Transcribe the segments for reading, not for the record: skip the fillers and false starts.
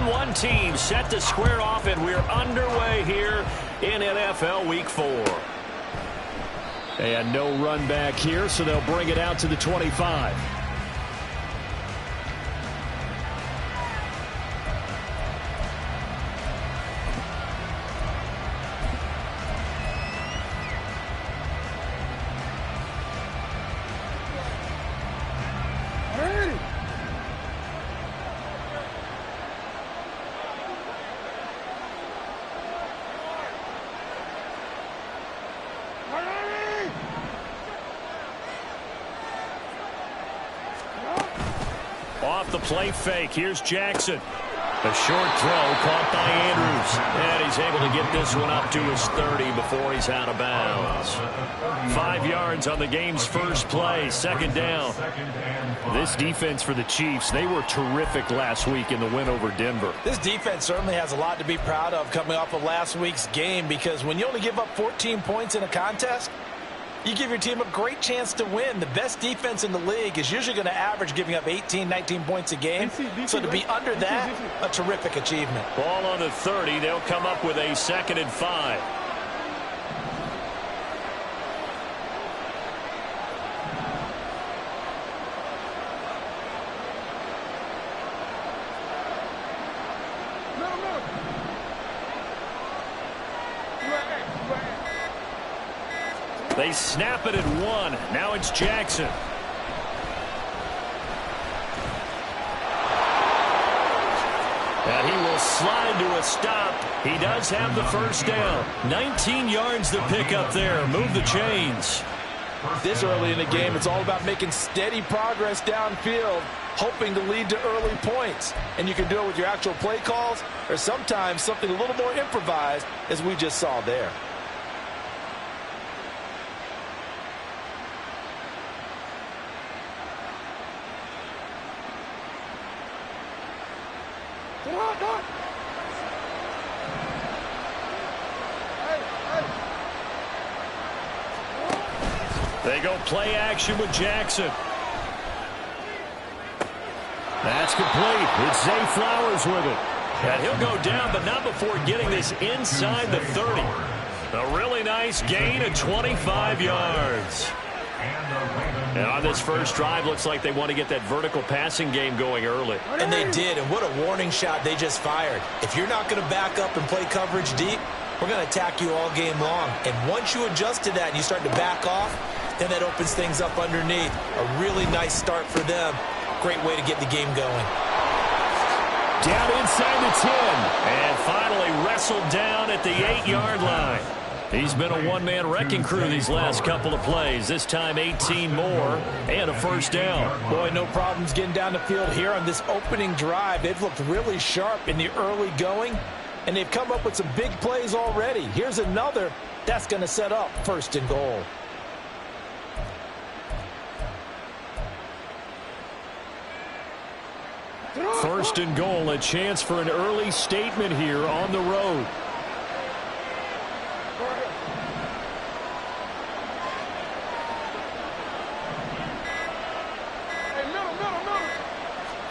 3-1 team set to square off, and we're underway here in NFL Week 4. And no run back here, so they'll bring it out to the 25. Off the play fake, here's Jackson. A short throw caught by Andrews. And he's able to get this one up to his 30 before he's out of bounds. 5 yards on the game's first play, second down. This defense for the Chiefs, they were terrific last week in the win over Denver. This defense certainly has a lot to be proud of coming off of last week's game, because when you only give up 14 points in a contest, you give your team a great chance to win. The best defense in the league is usually going to average giving up 18, 19 points a game. So to be under that, a terrific achievement. Ball on the 30. They'll come up with a 2nd and 5. They snap it at 1. Now it's Jackson. And he will slide to a stop. He does have the first down. 19 yards to pick up there. Move the chains. This early in the game, it's all about making steady progress downfield, hoping to lead to early points. And you can do it with your actual play calls, or sometimes something a little more improvised, as we just saw there. They go play action with Jackson. That's complete. It's Zay Flowers with it. And he'll go down, but not before getting this inside the 30. A really nice gain of 25 yards. And on this first drive, looks like they want to get that vertical passing game going early. And they did, and what a warning shot they just fired. If you're not going to back up and play coverage deep, we're going to attack you all game long. And once you adjust to that and you start to back off, then that opens things up underneath. A really nice start for them. Great way to get the game going. Down inside the 10. And finally wrestled down at the 8-yard line. He's been a one-man wrecking crew these last couple of plays. This time 18 more and a first down. Boy, no problems getting down the field here on this opening drive. They've looked really sharp in the early going, and they've come up with some big plays already. Here's another that's going to set up 1st and goal. First and goal, a chance for an early statement here on the road.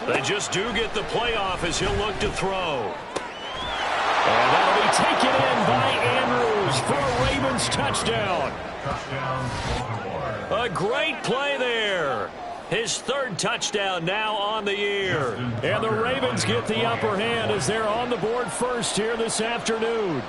They just do get the playoff as he'll look to throw. And that'll be taken in by Andrews for a Ravens touchdown. A great play there. His 3rd touchdown now on the year. And the Ravens get the upper hand as they're on the board first here this afternoon.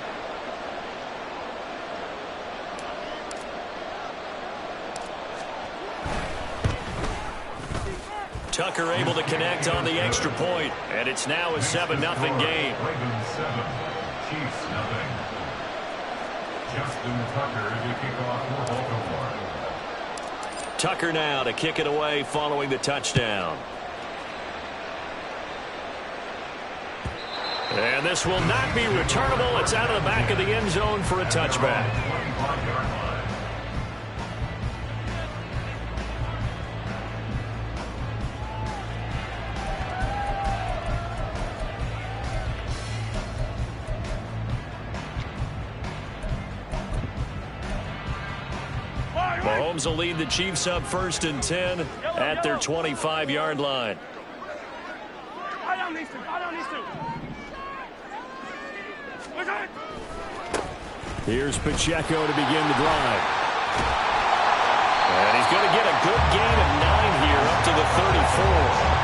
Tucker able to connect on the extra point, and it's now a 7-0 game. Ravens 7, Chiefs 0. Justin Tucker to kick off for Baltimore. Tucker now to kick it away following the touchdown. And this will not be returnable. It's out of the back of the end zone for a touchback. Mahomes will lead the Chiefs up 1st and 10 at their 25-yard line. Here's Pacheco to begin the drive. And he's going to get a good gain of 9 here up to the 34.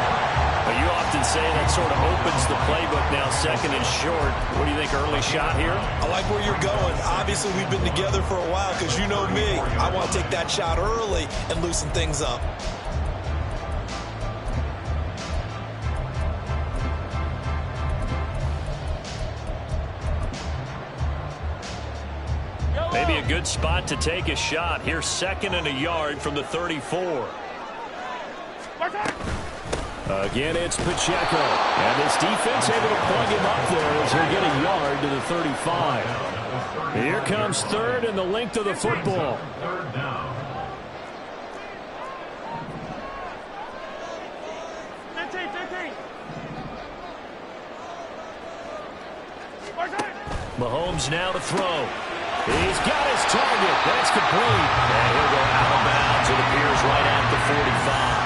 But you often say that sort of opens the playbook now, second and short. What do you think, early shot here? I like where you're going. Obviously, we've been together for a while because you know me. I want to take that shot early and loosen things up. Maybe a good spot to take a shot. Here's 2nd and a yard from the 34. Again, it's Pacheco. And this defense able to plug him up there as he'll get a yard to the 35. Here comes 3rd and the length of the football. Mahomes now to throw. He's got his target. That's complete. And he'll go out of bounds. It appears right at the 45.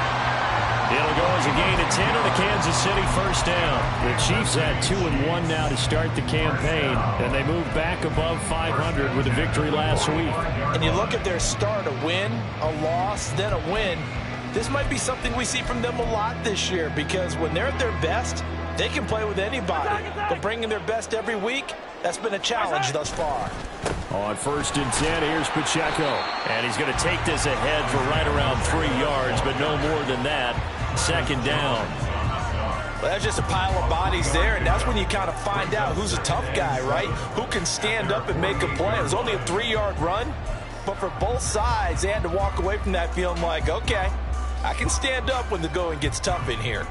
It'll go as a gain of 10 on the Kansas City first down. The Chiefs had 2-1 now to start the campaign, and they moved back above 500 with a victory last week. And you look at their start, a win, a loss, then a win. This might be something we see from them a lot this year because when they're at their best, they can play with anybody. But bringing their best every week, that's been a challenge thus far. On 1st and 10, here's Pacheco. And he's going to take this ahead for right around 3 yards, but no more than that. 2nd down. Well, that's just a pile of bodies there, and that's when you kind of find out who's a tough guy, right? Who can stand up and make a play. It was only a 3-yard run, but for both sides, they had to walk away from that feeling like, okay, I can stand up when the going gets tough in here.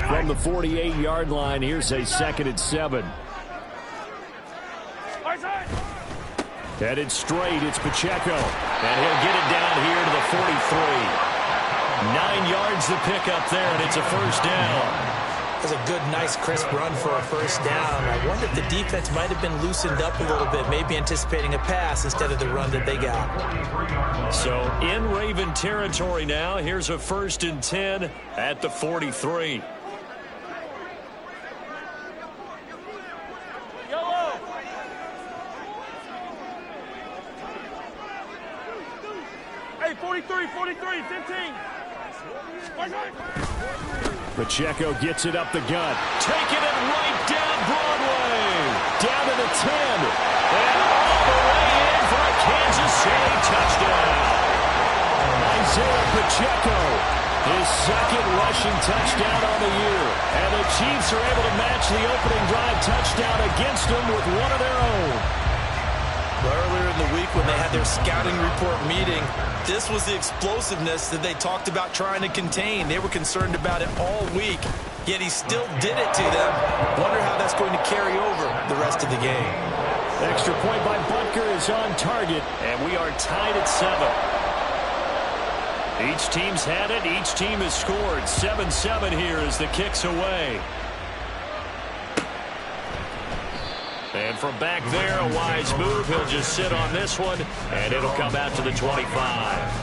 From the 48-yard line, here's a 2nd and 7. Headed straight, it's Pacheco. And he'll get it down here to the 43. 9 yards to pick up there, and it's a first down. That's a good, nice, crisp run for a first down. I wonder if the defense might have been loosened up a little bit, maybe anticipating a pass instead of the run that they got. So in Raven territory now, here's a 1st and 10 at the 43. Hey, 43, 15. Pacheco gets it up the gut. Taking it right down Broadway. Down to the 10. And all the way in for a Kansas City touchdown. Isaiah Pacheco, his 2nd rushing touchdown on the year. And the Chiefs are able to match the opening drive touchdown against them with one of their own. Earlier in the week when they had their scouting report meeting, this was the explosiveness that they talked about trying to contain. They were concerned about it all week, yet he still did it to them. Wonder how that's going to carry over the rest of the game. Extra point by Butker is on target, and we are tied at 7. Each team's had it. Each team has scored. 7-7 here as the kick's away. And from back there, a wise move. He'll just sit on this one, and it'll come out to the 25.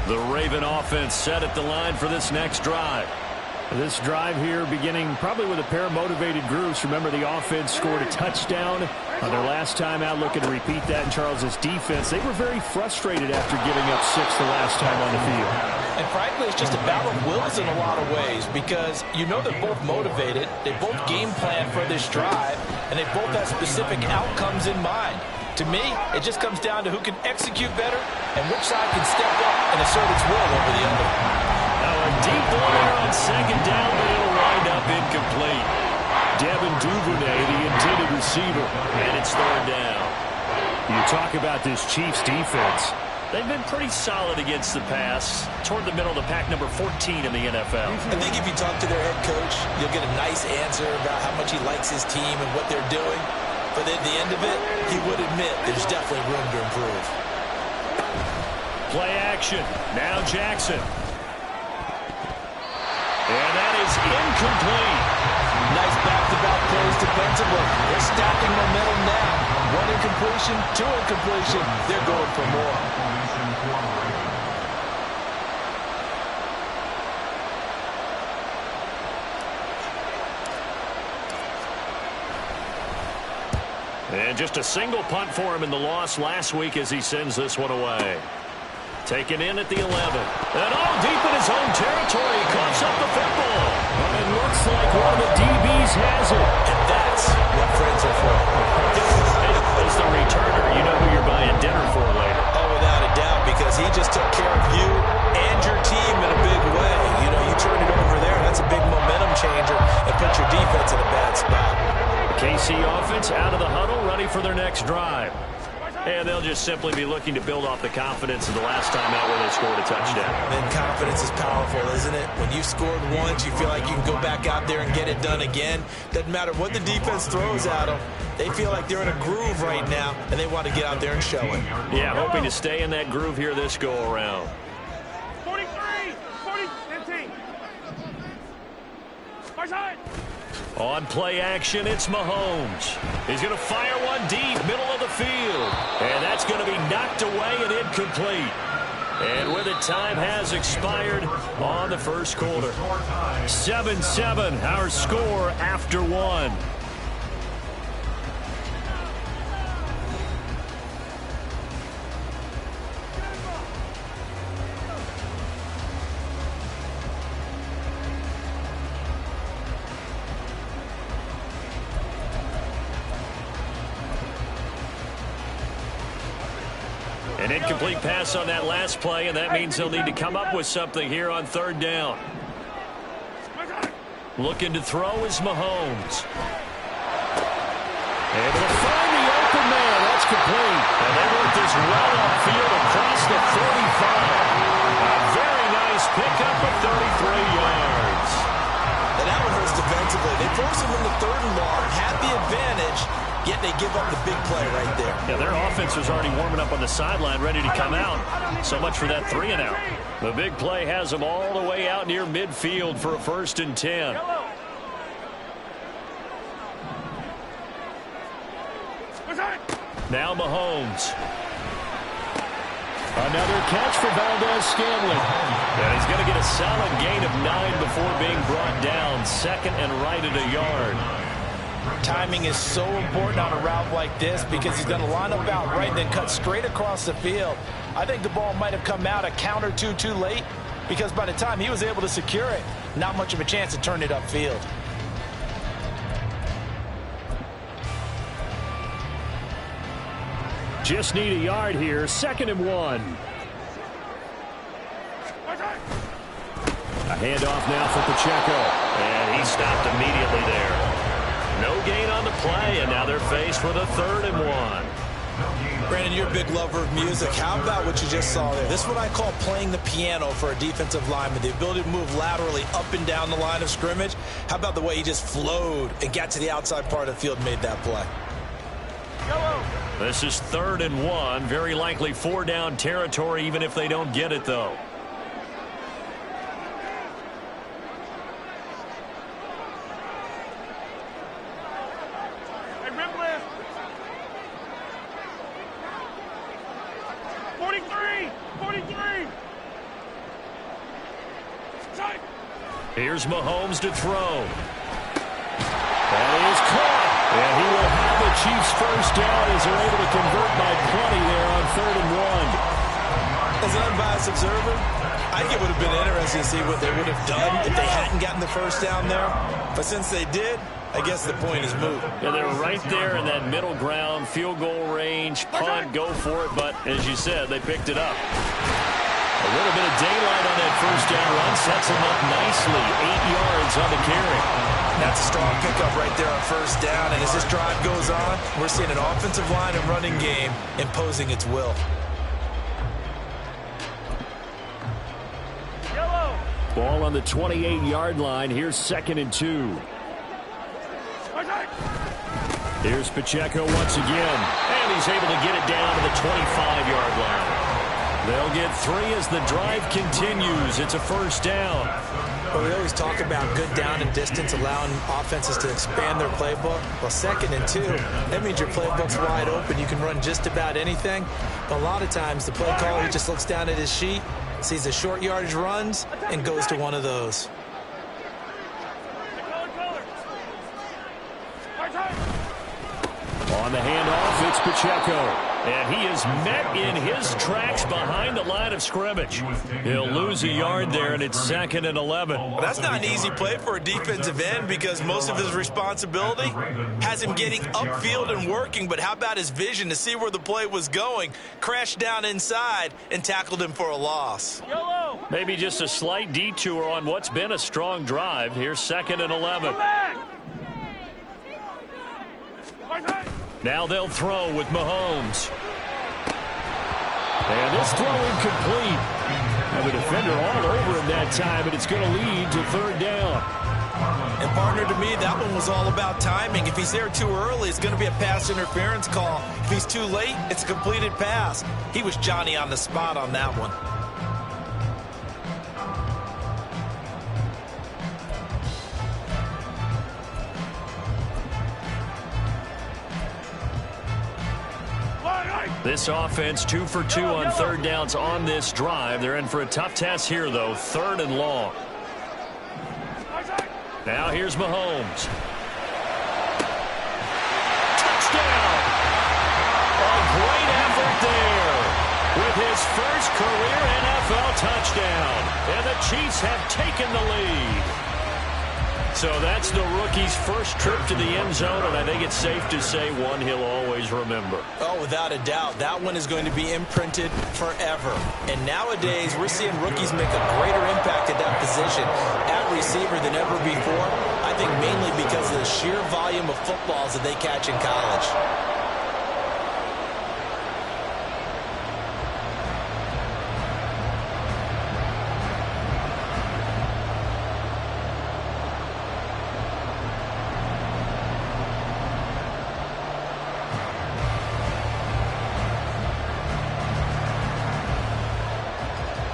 The Raven offense set at the line for this next drive. This drive here beginning probably with a pair of motivated groups. Remember, the offense scored a touchdown on their last time out. Looking to repeat that in Charles's defense. They were very frustrated after giving up 6 the last time on the field. And frankly, it's just a battle of wills in a lot of ways because you know they're both motivated. They both game plan for this drive, and they both have specific outcomes in mind. To me, it just comes down to who can execute better and which side can step up and assert its will over the other. Now a deep ball there on 2nd down, but it'll wind up incomplete. Devin Duvernay, the intended receiver, and it's 3rd down. You talk about this Chiefs defense. They've been pretty solid against the pass, toward the middle of the pack, number 14 in the NFL. I think if you talk to their head coach, you'll get a nice answer about how much he likes his team and what they're doing. But at the end of it, he would admit there's definitely room to improve. Play action. Now Jackson. And that is incomplete. Nice back-to-back plays defensively. They're stacking momentum now. One incompletion, two incompletion. They're going for more. And just a single punt for him in the loss last week as he sends this one away. Taken in at the 11. And all deep in his own territory. He coughs up the football. But it looks like one of the DBs has it. And that's what friends are for. As the returner, you know who you're buying dinner for later. Oh, without a doubt, because he just took care of you and your team in a big way. You know, you turn it over there, that's a big momentum changer and put your defense in a bad spot. KC offense out of the huddle, ready for their next drive. And they'll just simply be looking to build off the confidence of the last time out where they scored a touchdown. And confidence is powerful, isn't it? When you've scored once, you feel like you can go back out there and get it done again. Doesn't matter what the defense throws at them. They feel like they're in a groove right now, and they want to get out there and show it. Yeah, hoping to stay in that groove here this go-around. 43, 40, 15. My side. On play action, it's Mahomes. He's going to fire one deep, middle of the field. And that's going to be knocked away and incomplete. And with it, time has expired on the first quarter. 7-7, our score after one. An incomplete pass on that last play, and that means they'll need to come up with something here on third down. Looking to throw is Mahomes. Able to find the open man. That's complete. And they work this well upfield across the 45. A very nice pickup of 33 yards. And that one hurts defensively. They force him into third and long, had the advantage, yet they give up the big play right there. Yeah, their offense was already warming up on the sideline, ready to come out. So much for that 3-and-out. The big play has them all the way out near midfield for a 1st and 10. Now Mahomes. Another catch for Valdez-Scantling. And he's going to get a solid gain of 9 before being brought down. 2nd and right at a yard. Timing is so important on a route like this because he's going to line up out right and then cut straight across the field. I think the ball might have come out a count or two too late because by the time he was able to secure it, not much of a chance to turn it upfield. Just need a yard here. 2nd and 1. A handoff now for Pacheco. And he stopped immediately there. No gain on the play, and now they're faced with a 3rd and 1. Brandon, you're a big lover of music. How about what you just saw there? This is what I call playing the piano for a defensive lineman. The ability to move laterally up and down the line of scrimmage. How about the way he just flowed and got to the outside part of the field and made that play? This is 3rd and 1. Very likely 4-down territory, even if they don't get it, though. Hey, rim list. 43, 43. Side. Here's Mahomes to throw. That is caught. And he will have the Chiefs' first down as they're able to convert by plenty there on 3rd and 1. As an unbiased observer, I think it would have been interesting to see what they would have done if they hadn't gotten the first down there. But since they did, I guess the point is moved. Yeah, they were right there in that middle ground, field goal range, punt, go for it. But as you said, they picked it up. A little bit of daylight on that first down run sets them up nicely. 8 yards on the carry. That's a strong pickup right there on first down. And as this drive goes on, we're seeing an offensive line and running game imposing its will. Yellow. Ball on the 28-yard line. Here's 2nd and 2. Here's Pacheco once again. And he's able to get it down to the 25-yard line. They'll get 3 as the drive continues. It's a first down. Well, we always talk about good down and distance, allowing offenses to expand their playbook. Well, 2nd and 2, that means your playbook's wide open. You can run just about anything. But a lot of times, the play caller, he just looks down at his sheet, sees the short yardage runs, and goes to one of those. On the handoff, it's Pacheco. And he is met in his tracks behind the line of scrimmage. He'll lose a yard there, and it's 2nd and 11. Well, that's not an easy play for a defensive end because most of his responsibility has him getting upfield and working. But how about his vision to see where the play was going? Crashed down inside and tackled him for a loss. Maybe just a slight detour on what's been a strong drive. Here's 2nd and 11. Now they'll throw with Mahomes. And this throw incomplete. Have a defender all over him that time, and it's going to lead to 3rd down. And partner, to me, that one was all about timing. If he's there too early, it's going to be a pass interference call. If he's too late, it's a completed pass. He was Johnny on the spot on that one. This offense 2 for 2 on 3rd downs on this drive. They're in for a tough test here, though. 3rd and long. Now here's Mahomes. Touchdown! A great effort there with his first career NFL touchdown. And the Chiefs have taken the lead. So that's the rookie's first trip to the end zone, and I think it's safe to say one he'll always remember. Oh, without a doubt. That one is going to be imprinted forever. And nowadays, we're seeing rookies make a greater impact at that position at receiver than ever before. I think mainly because of the sheer volume of footballs that they catch in college.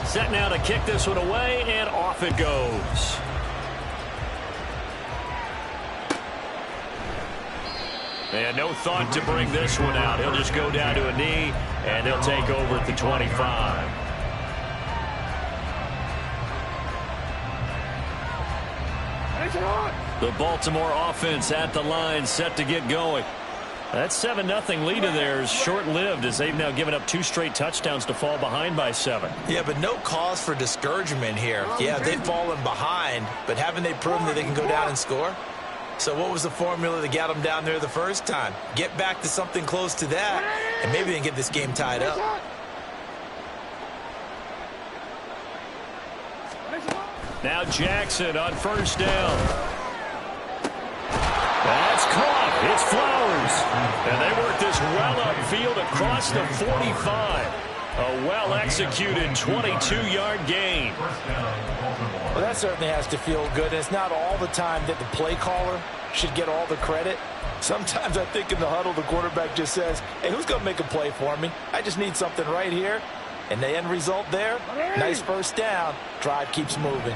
Set now to kick this one away, and off it goes. And no thought to bring this one out. He'll just go down to a knee, and they'll take over at the 25. The Baltimore offense at the line, set to get going. That 7-0 lead of theirs short-lived as they've now given up 2 straight touchdowns to fall behind by 7. Yeah, but no cause for discouragement here. Yeah, they've fallen behind, but haven't they proven that they can go down and score? So what was the formula that got them down there the first time? Get back to something close to that, and maybe they can get this game tied up. Now Jackson on 1st down. That's caught. It's Flowers. And they work this well upfield across the 45. A well-executed 22-yard gain. Well, that certainly has to feel good. It's not all the time that the play caller should get all the credit. Sometimes I think in the huddle, the quarterback just says, hey, who's going to make a play for me? I just need something right here. And the end result there, nice first down. Drive keeps moving.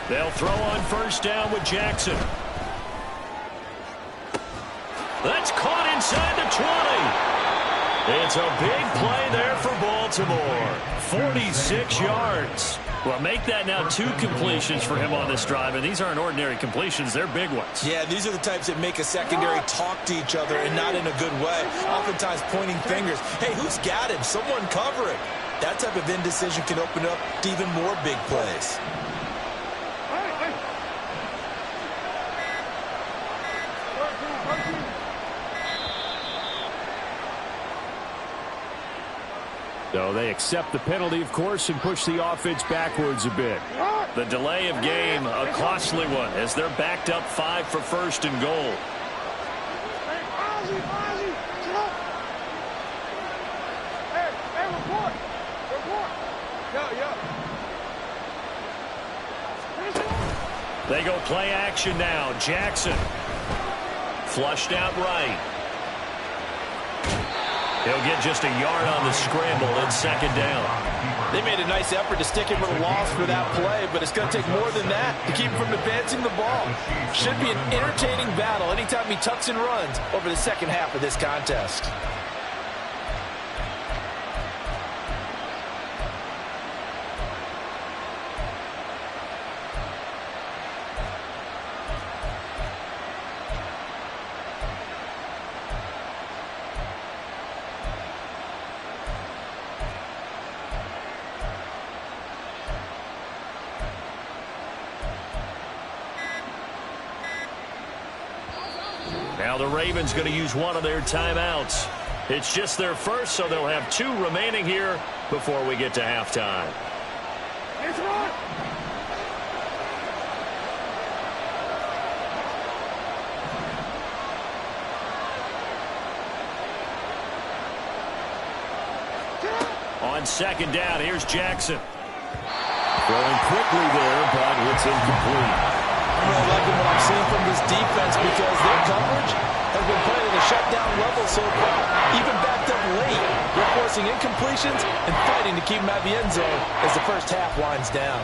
They'll throw on 1st down with Jackson. That's caught inside the 20. It's a big play there for Baltimore. 46 yards. Well, make that now 2 completions for him on this drive, and these aren't ordinary completions. They're big ones. Yeah, these are the types that make a secondary talk to each other and not in a good way. Oftentimes pointing fingers. Hey, who's got him? Someone cover it. That type of indecision can open up to even more big plays. So they accept the penalty, of course, and push the offense backwards a bit. The delay of game, a costly one, as they're backed up 5 for 1st and goal. They go play action now. Jackson. Flushed out right. He'll get just a yard on the scramble in second down. They made a nice effort to stick him with a loss for that play, but it's going to take more than that to keep him from advancing the ball. Should be an entertaining battle anytime he tucks and runs over the second half of this contest. Now the Ravens going to use one of their timeouts. It's just their first, so they'll have 2 remaining here before we get to halftime. On second down, here's Jackson. Throwing quickly there, but it's incomplete. I'm really liking what I'm seeing from this defense because their coverage has been playing at a shutdown level so far. Even backed up late, they're forcing incompletions and fighting to keep them out of the end zone as the first half winds down.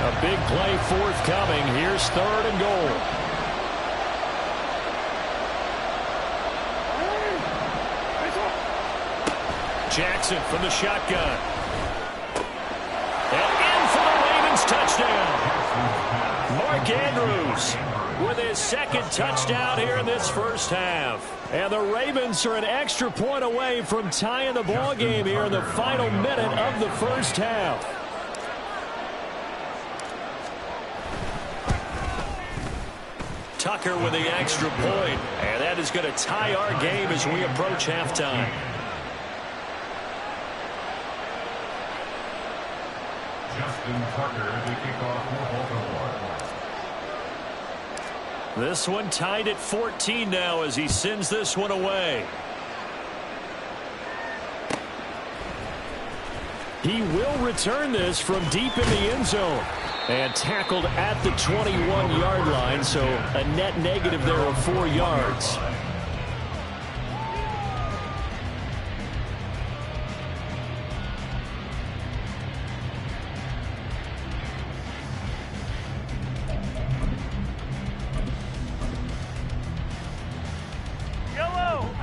A big play forthcoming. Here's 3rd and goal. Jackson from the shotgun. And in for the Ravens touchdown. Mark Andrews with his 2nd touchdown here in this first half. And the Ravens are an extra point away from tying the ball game here in the final minute of the first half. Tucker with the extra point. And that is going to tie our game as we approach halftime. Justin Tucker to kick off for Baltimore. This one tied at 14 now as he sends this one away. He will return this from deep in the end zone. And tackled at the 21-yard line, so a net negative there of 4 yards.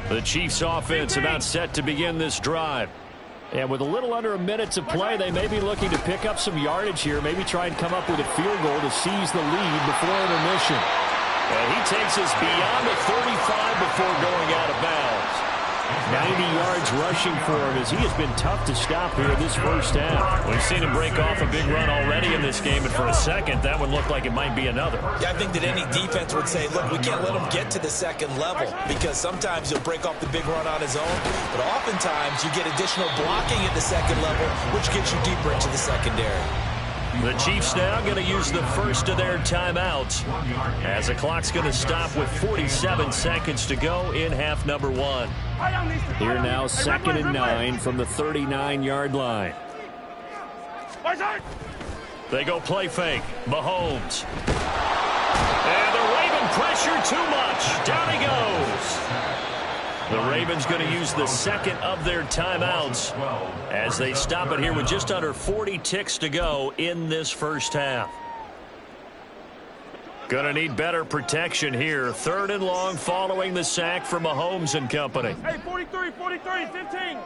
The Chiefs offense about set to begin this drive. And with a little under a minute to play, they may be looking to pick up some yardage here, maybe try and come up with a field goal to seize the lead before intermission. And he takes us beyond the 35 before going out of bounds. 90 yards rushing for him as he has been tough to stop here this first half. We've seen him break off a big run already in this game, and for a second, that would look like it might be another. Yeah, I think that any defense would say, look, we can't let him get to the second level because sometimes he'll break off the big run on his own, but oftentimes you get additional blocking at the second level, which gets you deeper into the secondary. The Chiefs now going to use the first of their timeouts as the clock's going to stop with 47 seconds to go in half number 1. Here now 2nd and 9 from the 39-yard line. They go play fake. Mahomes. And the Raven pressure too much. Down he goes. The Ravens going to use the 2nd of their timeouts as they stop it here with just under 40 ticks to go in this first half. Going to need better protection here. 3rd and long following the sack from Mahomes and company. Hey, 43, 15.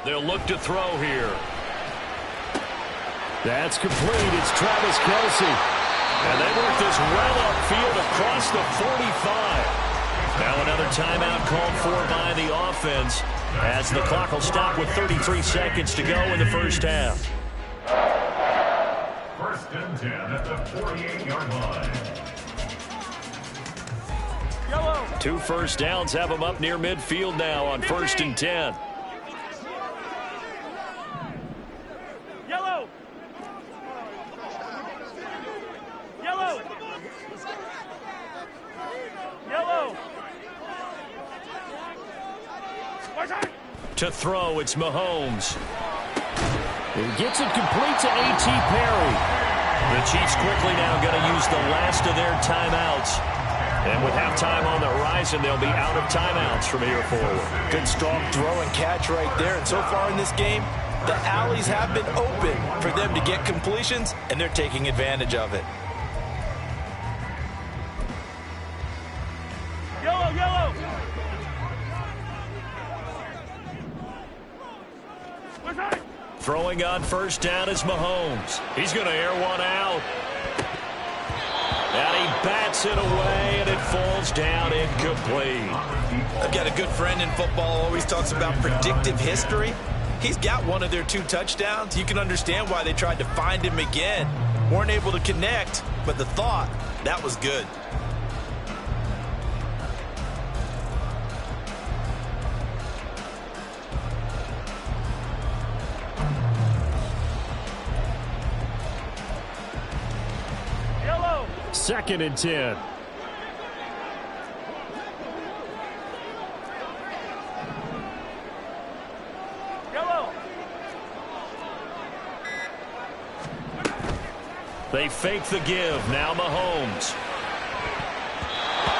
They'll look to throw here. That's complete. It's Travis Kelce. And they work this well upfield across the 45. Now another timeout called for by the offense as the clock will stop with 33 seconds to go in the first half. 1st and 10 at the 48-yard line. 2 first downs have them up near midfield now on 1st and 10. To throw, it's Mahomes. He gets it complete to A.T. Perry. The Chiefs quickly now going to use the last of their timeouts. And with halftime on the horizon, they'll be out of timeouts from here forward. Good strong throw and catch right there. And so far in this game, the alleys have been open for them to get completions, and they're taking advantage of it. Yellow, yellow. Throwing on first down is Mahomes. He's going to air one out. And he bats it away, and it falls down incomplete. I've got a good friend in football, always talks about predictive history. He's got one of their 2 touchdowns. You can understand why they tried to find him again. Weren't able to connect, but the thought, that was good. Second and 10. Yellow. They fake the give. Now Mahomes.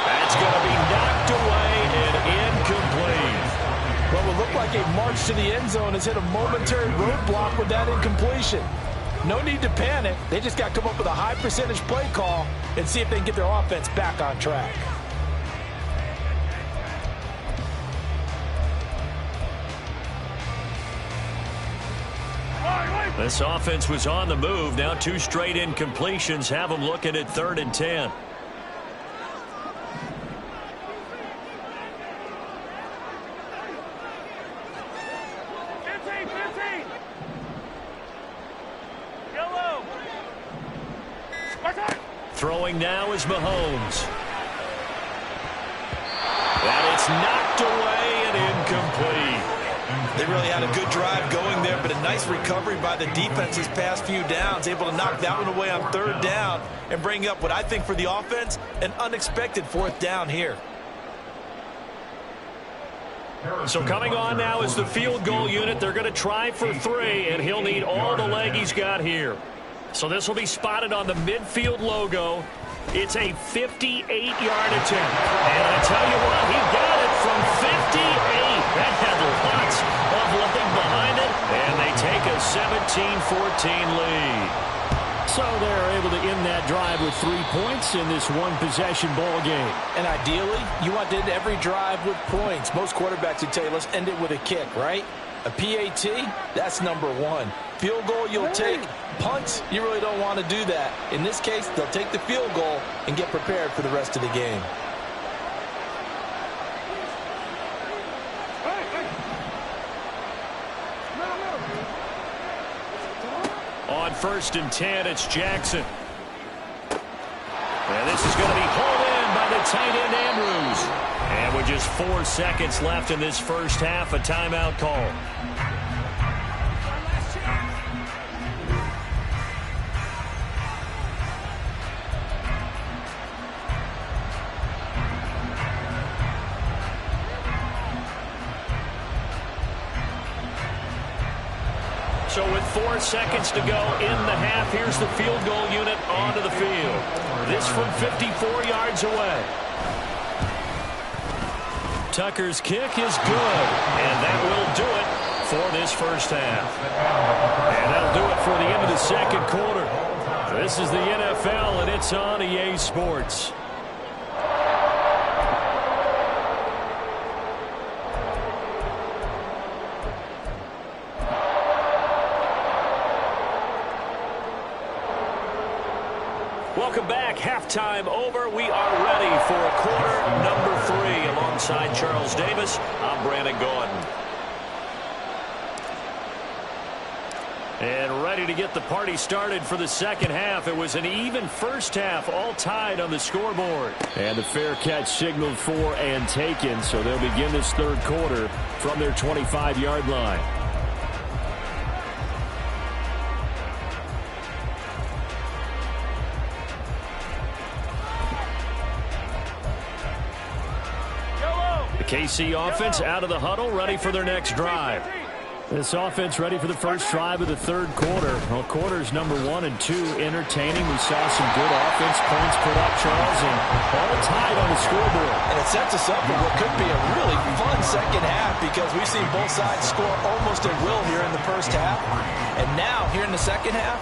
That's going to be knocked away and incomplete. What would look like a march to the end zone has hit a momentary roadblock with that incompletion. No need to panic. They just got to come up with a high percentage play call and see if they can get their offense back on track. This offense was on the move. Now 2 straight incompletions have them looking at 3rd and 10. Throwing now is Mahomes. And it's knocked away and incomplete. They really had a good drive going there, but a nice recovery by the defense these past few downs, able to knock that one away on 3rd down and bring up what I think for the offense, an unexpected 4th down here. So coming on now is the field goal unit. They're going to try for 3, and he'll need all the leg he's got here. So this will be spotted on the midfield logo. It's a 58-yard attempt. And I tell you what, he got it from 58. That had lots of leg behind it. And they take a 17-14 lead. So they're able to end that drive with 3 points in this one-possession ball game. And ideally, you want to end every drive with points. Most quarterbacks would tell you, let's end it with a kick, right? A PAT, that's number 1. Field goal you'll take. Punts, you really don't want to do that. In this case, they'll take the field goal and get prepared for the rest of the game. On 1st and 10, it's Jackson. And this is going to be pulled in by the tight end Andrews. And with just 4 seconds left in this first half, a timeout call. So with 4 seconds to go in the half, here's the field goal unit onto the field. This from 54 yards away. Tucker's kick is good, and that will do it for this first half. And that'll do it for the end of the second quarter. This is the NFL, and it's on EA Sports. Welcome back. Halftime over. We are ready for quarter number 3. Alongside Charles Davis, I'm Brandon Gordon. And ready to get the party started for the second half. It was an even first half, all tied on the scoreboard. And the fair catch signaled for and taken, so they'll begin this third quarter from their 25-yard line. The KC offense out of the huddle, ready for their next drive. This offense ready for the first drive of the third quarter. Well, quarters number 1 and 2 entertaining. We saw some good offense points put up, Charles, and all tied on the scoreboard. And it sets us up for what could be a really fun second half because we've seen both sides score almost at will here in the first half. And now, here in the second half,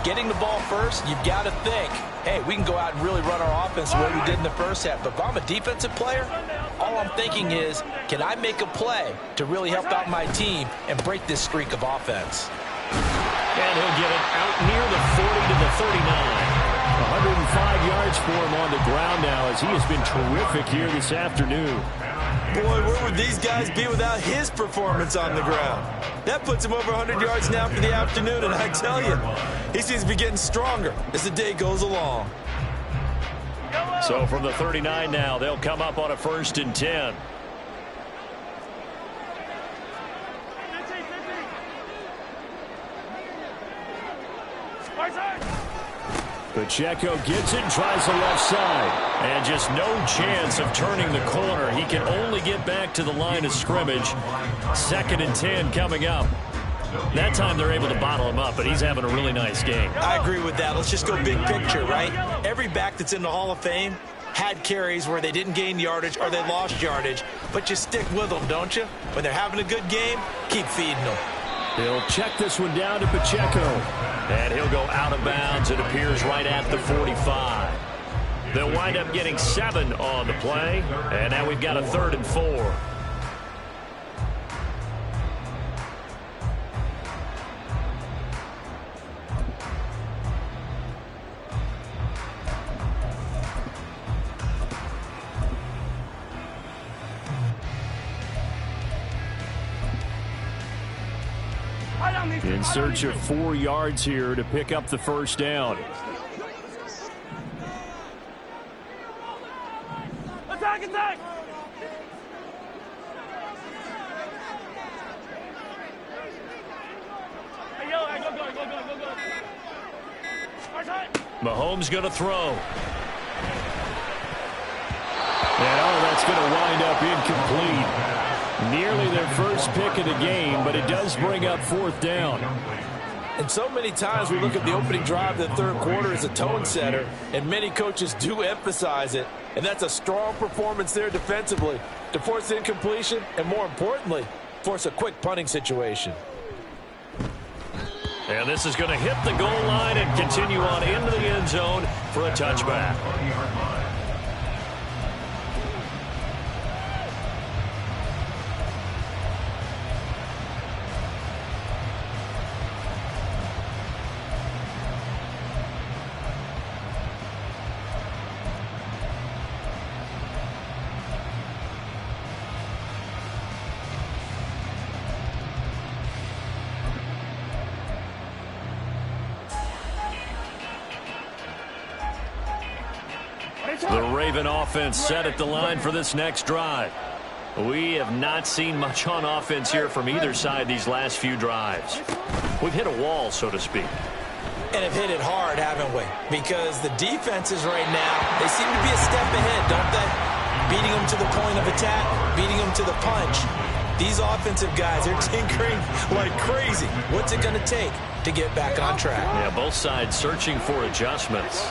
getting the ball first, you've got to think, hey, we can go out and really run our offense the way we did in the first half. But if I'm a defensive player, all I'm thinking is, can I make a play to really help out my team and break this streak of offense? And he'll get it out near the 40 to the 39. 105 yards for him on the ground now as he has been terrific here this afternoon. Boy, where would these guys be without his performance on the ground? That puts him over 100 yards now for the afternoon, and I tell you, he seems to be getting stronger as the day goes along. So from the 39 now, they'll come up on a 1st and 10. Pacheco gets it and tries the left side. And just no chance of turning the corner. He can only get back to the line of scrimmage. 2nd and 10 coming up. That time they're able to bottle him up, but he's having a really nice game. I agree with that. Let's just go big picture, right? Every back that's in the Hall of Fame had carries where they didn't gain yardage or they lost yardage, but you stick with them, don't you? When they're having a good game, keep feeding them. He'll check this one down to Pacheco. And he'll go out of bounds, it appears, right at the 45. They'll wind up getting 7 on the play, and now we've got a 3rd and 4. In search of 4 yards here to pick up the first down. Attack, attack! Hey, yo, hey, go. Mahomes going to throw. And that's going to wind up incomplete. Nearly their first pick of the game, but it does bring up 4th down. And so many times we look at the opening drive of the third quarter as a tone setter, and many coaches do emphasize it. And that's a strong performance there defensively to force incompletion and, more importantly, force a quick punting situation. And this is going to hit the goal line and continue on into the end zone for a touchback. The Raven offense set at the line for this next drive. We have not seen much on offense here from either side these last few drives. We've hit a wall, so to speak. And have hit it hard, haven't we? Because the defenses right now, they seem to be a step ahead, don't they? Beating them to the point of attack, beating them to the punch. These offensive guys are tinkering like crazy. What's it going to take to get back on track? Yeah, both sides searching for adjustments.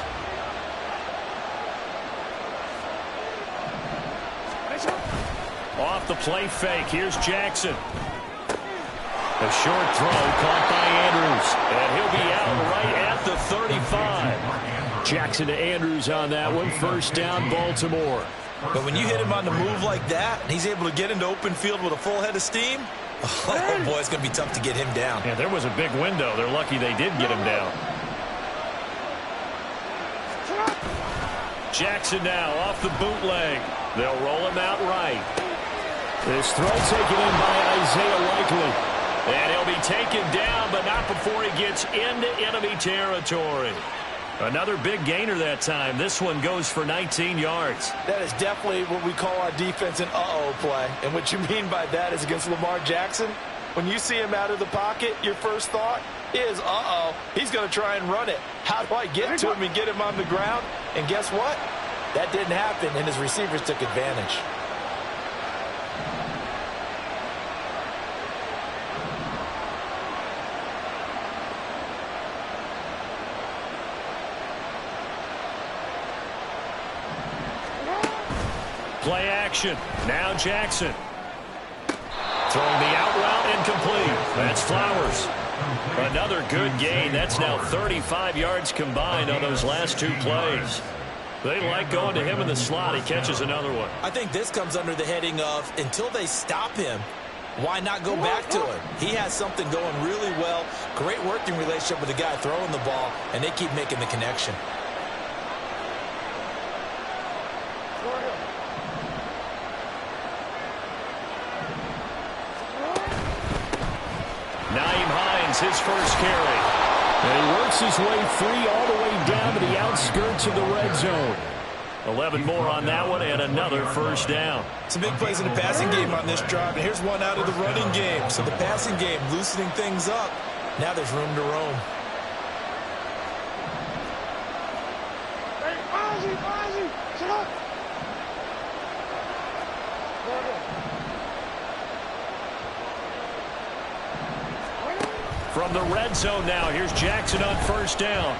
Off the play fake. Here's Jackson. A short throw caught by Andrews. And he'll be out right at the 35. Jackson to Andrews on that one. 1st down, Baltimore. But when you hit him on the move like that, and he's able to get into open field with a full head of steam, oh boy, it's going to be tough to get him down. Yeah, there was a big window. They're lucky they did get him down. Jackson now off the bootleg. They'll roll him out right. This throw taken in by Isaiah Likely. And he'll be taken down, but not before he gets into enemy territory. Another big gainer that time. This one goes for 19 yards. That is definitely what we call our defense an uh-oh play. And what you mean by that is against Lamar Jackson, when you see him out of the pocket, your first thought is, uh-oh, he's going to try and run it. How do I get to him and get him on the ground? And guess what? That didn't happen, and his receivers took advantage. Play action. Now Jackson. Throwing the out route incomplete. That's Flowers. Another good gain. That's now 35 yards combined on those last two plays. They like going to him in the slot. He catches another one. I think this comes under the heading of until they stop him, why not go back to it? He has something going really well. Great working relationship with the guy throwing the ball, and they keep making the connection. His first carry. And he works his way free all the way down to the outskirts of the red zone. 11 more on that one and another first down. Some big plays in the passing game on this drive, and here's one out of the running game. So the passing game loosening things up. Now there's room to roam. Hey, Ozzy, shut up. From the red zone now, here's Jackson on first down.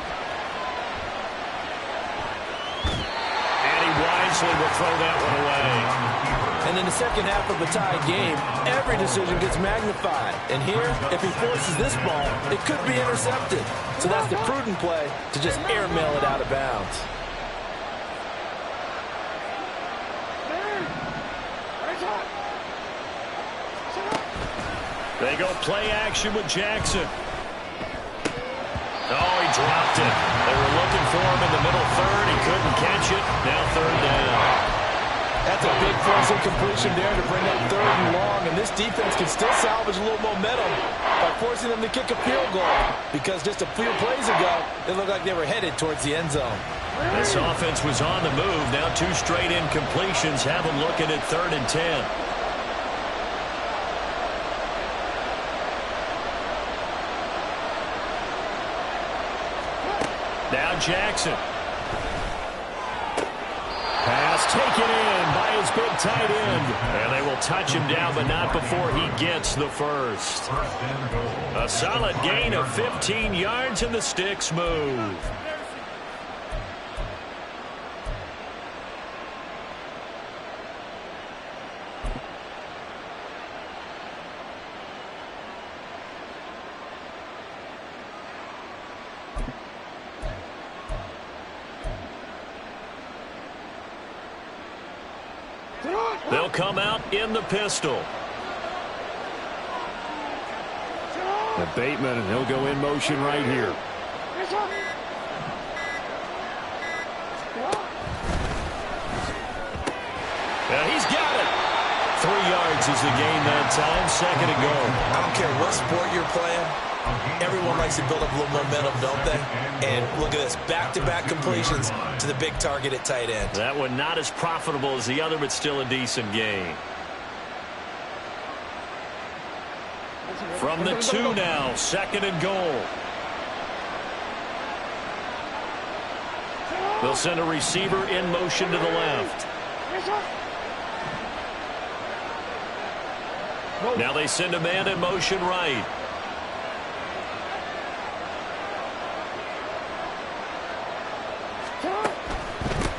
And he wisely will throw that one away. And in the second half of a tied game, every decision gets magnified. And here, if he forces this ball, it could be intercepted. So that's the prudent play to just airmail it out of bounds. They go play action with Jackson. Oh, he dropped it. They were looking for him in the middle third. He couldn't catch it. Now third down. That's a big force incompletion there to bring up third and long. And this defense can still salvage a little momentum by forcing them to kick a field goal. Because just a few plays ago, it looked like they were headed towards the end zone. This offense was on the move. Now two straight incompletions have them looking at 3rd and 10. Now Jackson. Pass taken in by his big tight end. And they will touch him down, but not before he gets the first. A solid gain of 15 yards, and the sticks move. They'll come out in the pistol. And Bateman, and he'll go in motion right here. And he's got it. 3 yards is the gain that time. 2nd and goal. I don't care what sport you're playing. Everyone likes to build up a little momentum, don't they? And look at this, back-to-back completions to the big target at tight end. That one not as profitable as the other, but still a decent gain. From the 2 now, 2nd and goal. They'll send a receiver in motion to the left. Now they send a man in motion right.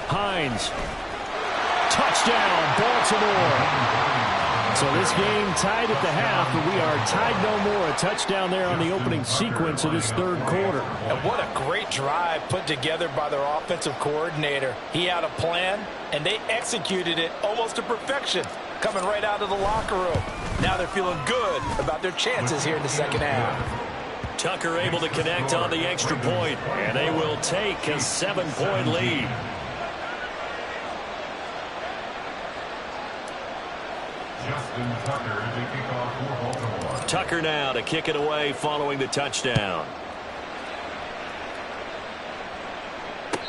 Hines. Touchdown, Baltimore. So this game tied at the half, but we are tied no more. A touchdown there on the opening sequence of this 3rd quarter. And what a great drive put together by their offensive coordinator. He had a plan, and they executed it almost to perfection, coming right out of the locker room. Now they're feeling good about their chances here in the second half. Tucker able to connect on the extra point, and they will take a 7-point lead. Justin Tucker to kick off for Baltimore. Tucker now to kick it away following the touchdown.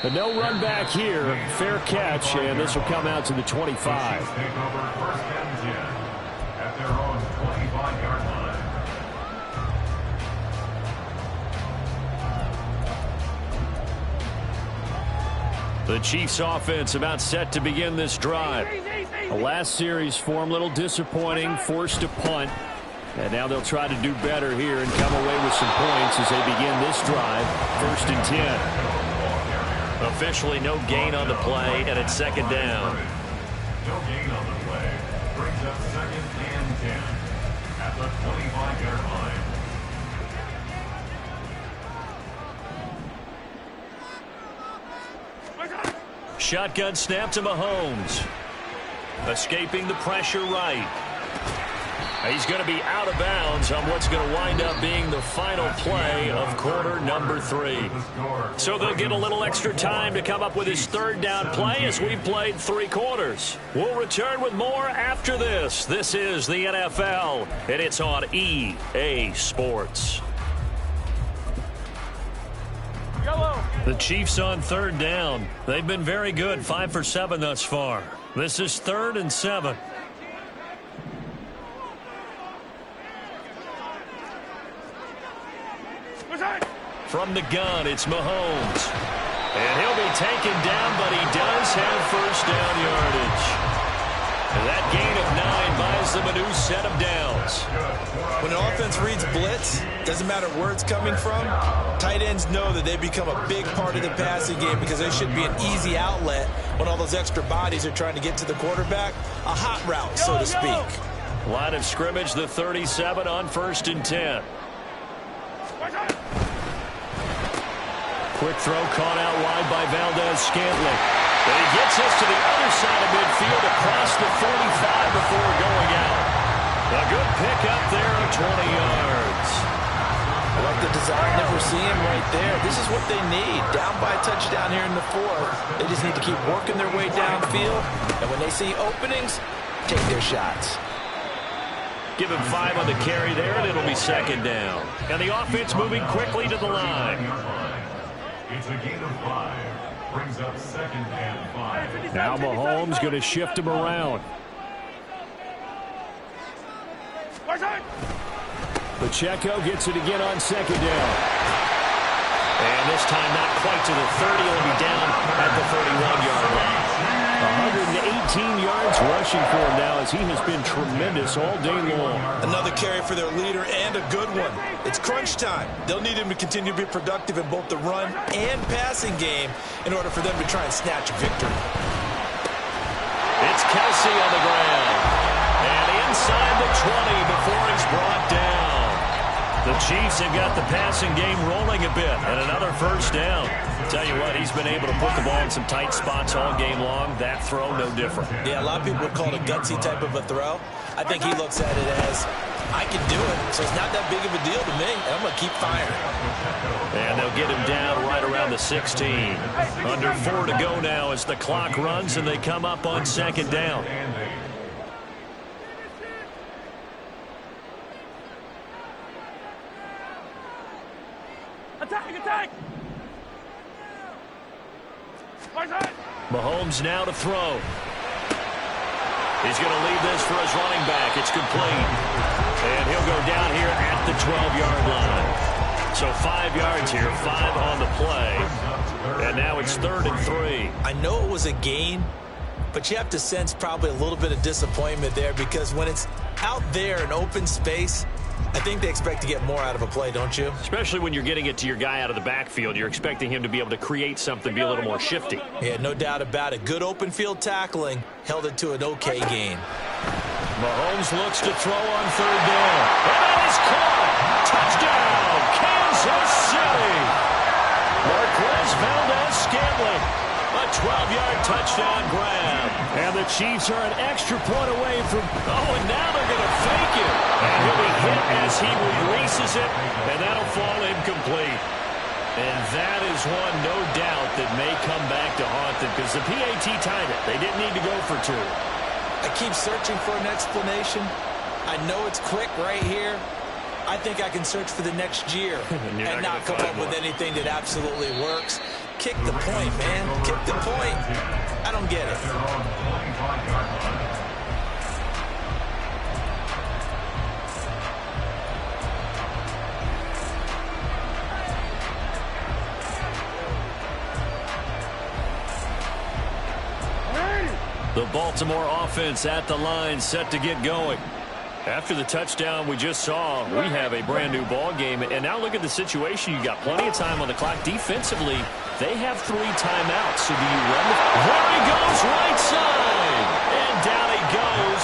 But no run back here. Fair catch, and this will come out to the 25. Take over 1st and 10 at their own 25-yard line. The Chiefs offense about set to begin this drive. The last series for them, a little disappointing, forced to punt. And now they'll try to do better here and come away with some points as they begin this drive. 1st and 10. Officially no gain on the play, and it's 2nd down. No gain on the play. Brings up 2nd and 10 at the 25-yard line. Shotgun snap to Mahomes. Escaping the pressure right. He's going to be out of bounds on what's going to wind up being the final play of quarter number 3. So they'll get a little extra time to come up with his 3rd down play as we've played 3 quarters. We'll return with more after this. This is the NFL, and it's on EA Sports. The Chiefs on 3rd down. They've been very good, 5 for 7 thus far. This is 3rd and 7. From the gun, it's Mahomes. And he'll be taken down, but he does have 1st down yardage. And that gain of 9 buys them a new set of downs. When an offense reads blitz, doesn't matter where it's coming from, tight ends know that they become a big part of the passing game because they should be an easy outlet when all those extra bodies are trying to get to the quarterback. A hot route, so to speak. Line of scrimmage, the 37 on 1st and 10. Quick throw caught out wide by Valdez-Scantling. But he gets us to the other side of midfield across the 45 before going out. A good pickup there of 20 yards. I like the design that we're seeing right there. This is what they need. Down by a touchdown here in the 4th. They just need to keep working their way downfield. And when they see openings, take their shots. Give him 5 on the carry there, and it'll be 2nd down. And the offense moving quickly to the line. It's a gain of 5. Brings up 2nd and 5. Now Mahomes going to shift him around. Pacheco gets it again on 2nd down. And this time not quite to the 30. He'll be down at the 31-yard line. 118 yards rushing for him now as he has been tremendous all day long. Another carry for their leader and a good one. It's crunch time. They'll need him to continue to be productive in both the run and passing game in order for them to try and snatch a victory. It's Kelsey on the ground. And inside the 20 before he's brought down. The Chiefs have got the passing game rolling a bit. And another 1st down. Tell you what, he's been able to put the ball in some tight spots all game long. That throw, no different. Yeah, a lot of people would call it a gutsy type of a throw. I think he looks at it as, I can do it, so it's not that big of a deal to me, and I'm going to keep firing. And they'll get him down right around the 16. Under 4 to go now as the clock runs and they come up on 2nd down. Attack! Mahomes now to throw. He's going to leave this for his running back. It's complete. And he'll go down here at the 12-yard line. So 5 yards here, 5 on the play. And now it's 3rd and 3. I know it was a gain, but you have to sense probably a little bit of disappointment there because when it's out there in open space, I think they expect to get more out of a play, don't you? Especially when you're getting it to your guy out of the backfield. You're expecting him to be able to create something, be a little more shifty. Yeah, no doubt about it. Good open field tackling held it to an okay gain. Mahomes looks to throw on 3rd down. And that is caught. Touchdown, Kansas City. Marquez Valdez-Scantling. A 12-yard touchdown grab. And the Chiefs are an extra point away from... Oh, and now they're going to fake it. And he'll be hit as he releases it, and that'll fall incomplete. And that is one, no doubt, that may come back to haunt them because the PAT tied it. They didn't need to go for 2. I keep searching for an explanation. I know it's quick right here. I think I can search for the next year and not come up with anything that absolutely works. Kick the point, man. Kick the point. I don't get it. The Baltimore offense at the line, set to get going. After the touchdown we just saw, we have a brand new ball game. And now look at the situation. You got plenty of time on the clock. Defensively, they have 3 timeouts. So do you run? There he goes, right side. And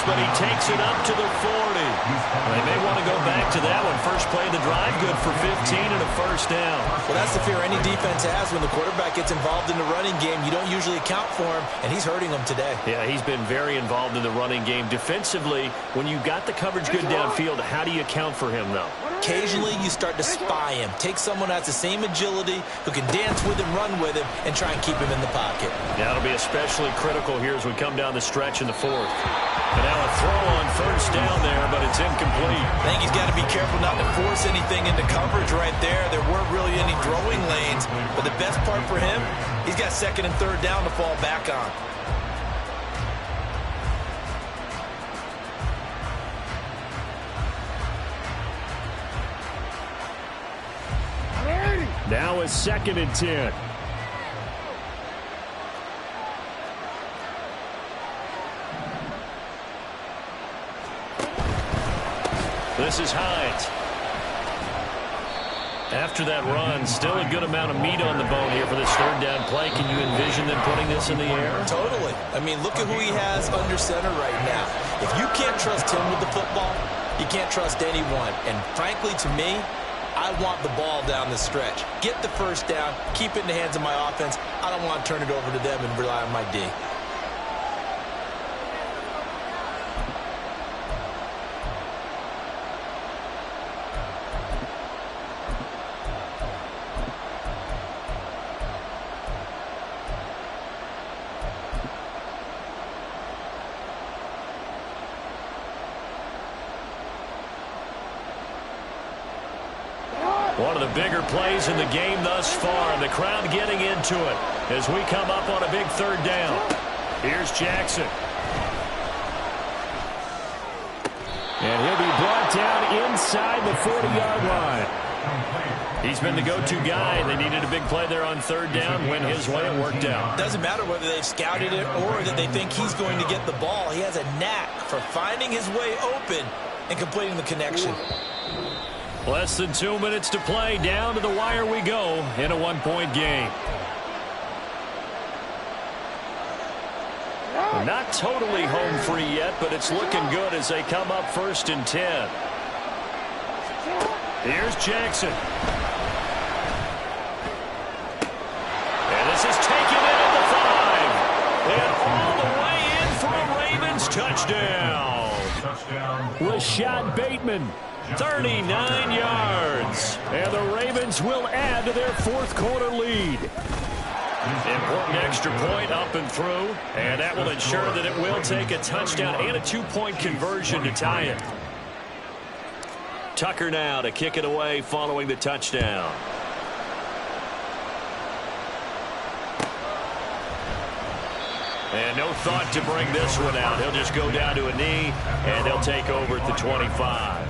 but he takes it up to the 40. They may want to go back to that one. First play of the drive, good for 15 and a first down. Well, that's the fear any defense has when the quarterback gets involved in the running game. You don't usually account for him, and he's hurting them today. Yeah, he's been very involved in the running game. Defensively, when you got the coverage good downfield, how do you account for him, though? Occasionally, you start to spy him. Take someone who has the same agility, who can dance with him, run with him, and try and keep him in the pocket. That'll be especially critical here as we come down the stretch in the fourth. And now a throw on first down there, but it's incomplete. I think he's got to be careful not to force anything into coverage right there. There weren't really any throwing lanes, but the best part for him, he's got second and third down to fall back on. Now a 2nd and 10. This is Hines. After that run, still a good amount of meat on the bone here for this third down play. Can you envision them putting this in the air? Totally. I mean, look at who he has under center right now. If you can't trust him with the football, you can't trust anyone. And frankly, to me, I want the ball down the stretch. Get the first down, keep it in the hands of my offense. I don't want to turn it over to them and rely on my D. One of the bigger plays in the game thus far, and the crowd getting into it as we come up on a big third down. Here's Jackson. And he'll be brought down inside the 40-yard line. He's been the go-to guy. They needed a big play there on third down. Went his way, it worked out. Doesn't matter whether they've scouted it or that they think he's going to get the ball. He has a knack for finding his way open and completing the connection. Less than 2 minutes to play. Down to the wire we go in a one-point game. Not totally home free yet, but it's looking good as they come up 1st and 10. Here's Jackson. And this is taken in at the 5. And all the way in for a Ravens touchdown. Rashad Bateman. 39 yards. And the Ravens will add to their fourth-quarter lead. Important extra point up and through, and that will ensure that it will take a touchdown and a two-point conversion to tie it. Tucker now to kick it away following the touchdown. And no thought to bring this one out. He'll just go down to a knee, and they'll take over at the 25.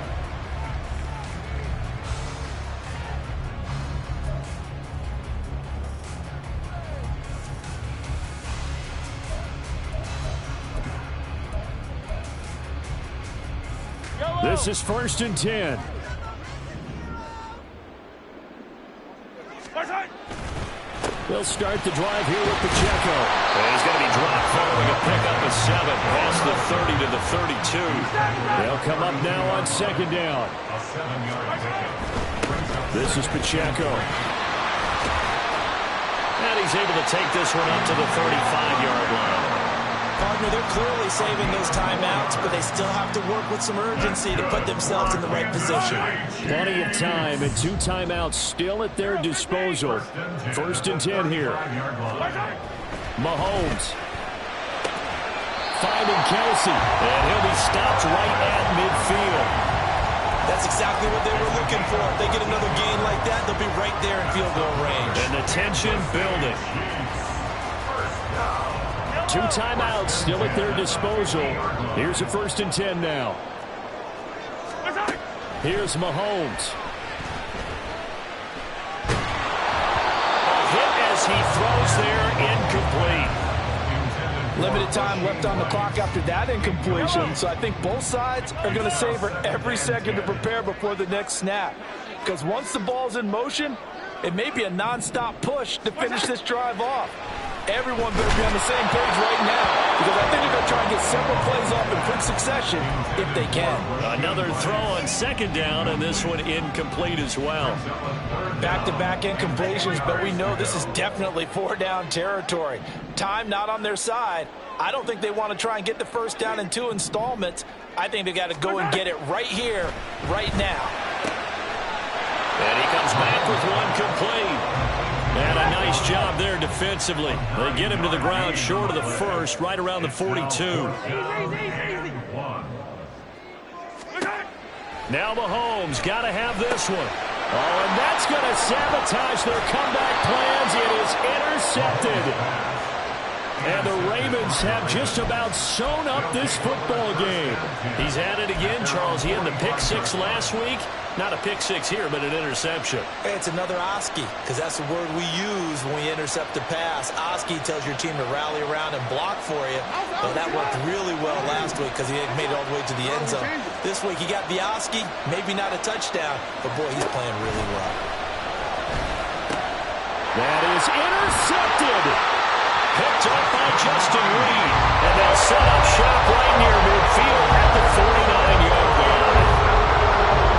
This is 1st and 10. They'll start the drive here with Pacheco. And he's going to be dropped following a pickup of 7 past the 30 to the 32. They'll come up now on 2nd down. This is Pacheco. And he's able to take this one up to the 35-yard line. Partner, they're clearly saving those timeouts, but they still have to work with some urgency to put themselves in the right position. Plenty of time and 2 timeouts still at their disposal. 1st and 10 here. Mahomes. Finding Kelsey. And he'll be stopped right at midfield. That's exactly what they were looking for. If they get another gain like that, they'll be right there in field goal range. And the tension building. 2 timeouts still at their disposal. Here's a 1st and 10 now. Here's Mahomes. A hit as he throws there, incomplete. Limited time left on the clock after that incompletion, so I think both sides are going to savor every second to prepare before the next snap. Because once the ball's in motion, it may be a nonstop push to finish this drive off. Everyone better be on the same page right now, because I think they're going to try and get several plays off in quick succession if they can. Another throw on second down, and this one incomplete as well. Back-to-back incompletions, but we know this is definitely four-down territory. Time not on their side. I don't think they want to try and get the first down in 2 installments. I think they got to go and get it right here, right now. And he comes back with one complete. And a nice job there defensively. They get him to the ground short of the first, right around the 42. Now Mahomes got to have this one. Oh, and that's going to sabotage their comeback plans. It is intercepted. And the Ravens have just about sewn up this football game. He's had it again, Charles. He had the pick six last week. Not a pick six here, but an interception. Hey, it's another Oski, because that's the word we use when we intercept a pass. Oski tells your team to rally around and block for you. But that worked really well last week because he had made it all the way to the end zone. This week he got the Oski, maybe not a touchdown, but boy, he's playing really well. That is intercepted. Picked up by Justin Reed. And they'll set up shop right near midfield at the 49-yard line.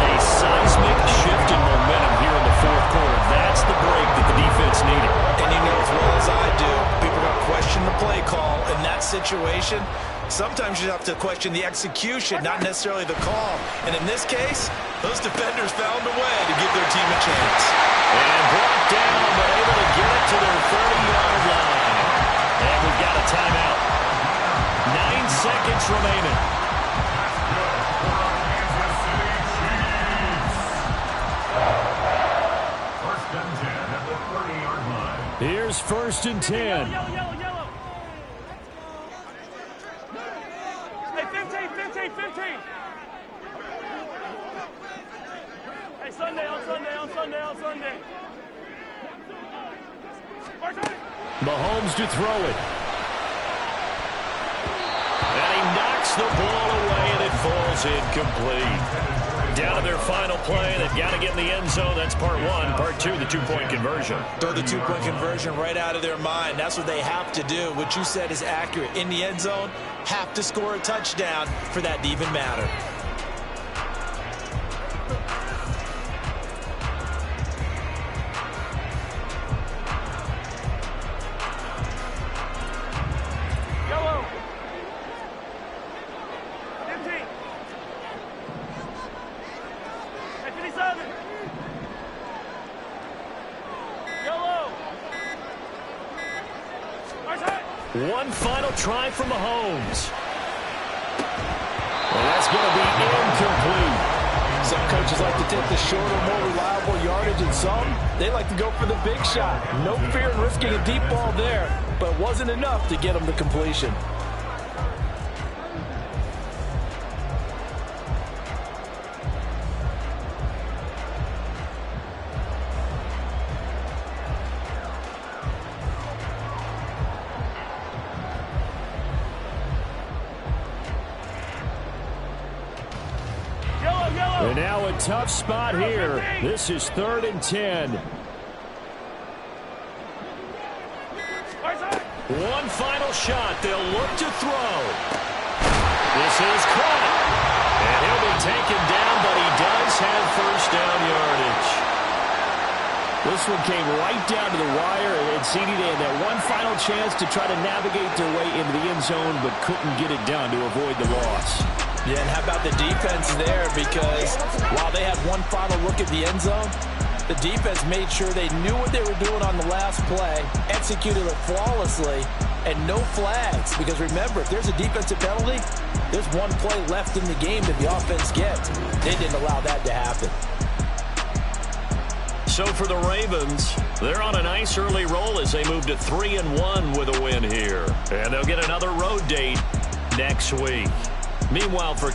A seismic shift in momentum here in the fourth quarter. That's the break that the defense needed. And you know as well as I do, people are going to question the play call in that situation. Sometimes you have to question the execution, not necessarily the call. And in this case, those defenders found a way to give their team a chance. And brought down, but able to get it to their 30-yard line. And we've got a timeout. 9 seconds remaining. First and 10 at the 30-yard line. Here's first and 10. Yellow. Hey, 15. Hey, Sunday. Mahomes to throw it. And he knocks the ball away, and it falls incomplete. Down to their final play. They've got to get in the end zone. That's part one. Part two, the two-point conversion. Throw the two-point conversion right out of their mind. That's what they have to do. What you said is accurate. In the end zone, have to score a touchdown for that to even matter. One final try from Mahomes. And that's going to be incomplete. Some coaches like to take the shorter, more reliable yardage, and some, they like to go for the big shot. No fear in risking a deep ball there, but it wasn't enough to get them to completion. And now a tough spot here. This is 3rd and 10. One final shot. They'll look to throw. This is caught. And he'll be taken down, but he does have first down yardage. This one came right down to the wire, and CD, they had that one final chance to try to navigate their way into the end zone, but couldn't get it done to avoid the loss. Yeah, and how about the defense there? Because while they had one final look at the end zone, the defense made sure they knew what they were doing on the last play, executed it flawlessly, and no flags. Because remember, if there's a defensive penalty, there's one play left in the game that the offense gets. They didn't allow that to happen. So for the Ravens, they're on a nice early roll as they move to 3-1 with a win here. And they'll get another road date next week. Meanwhile, for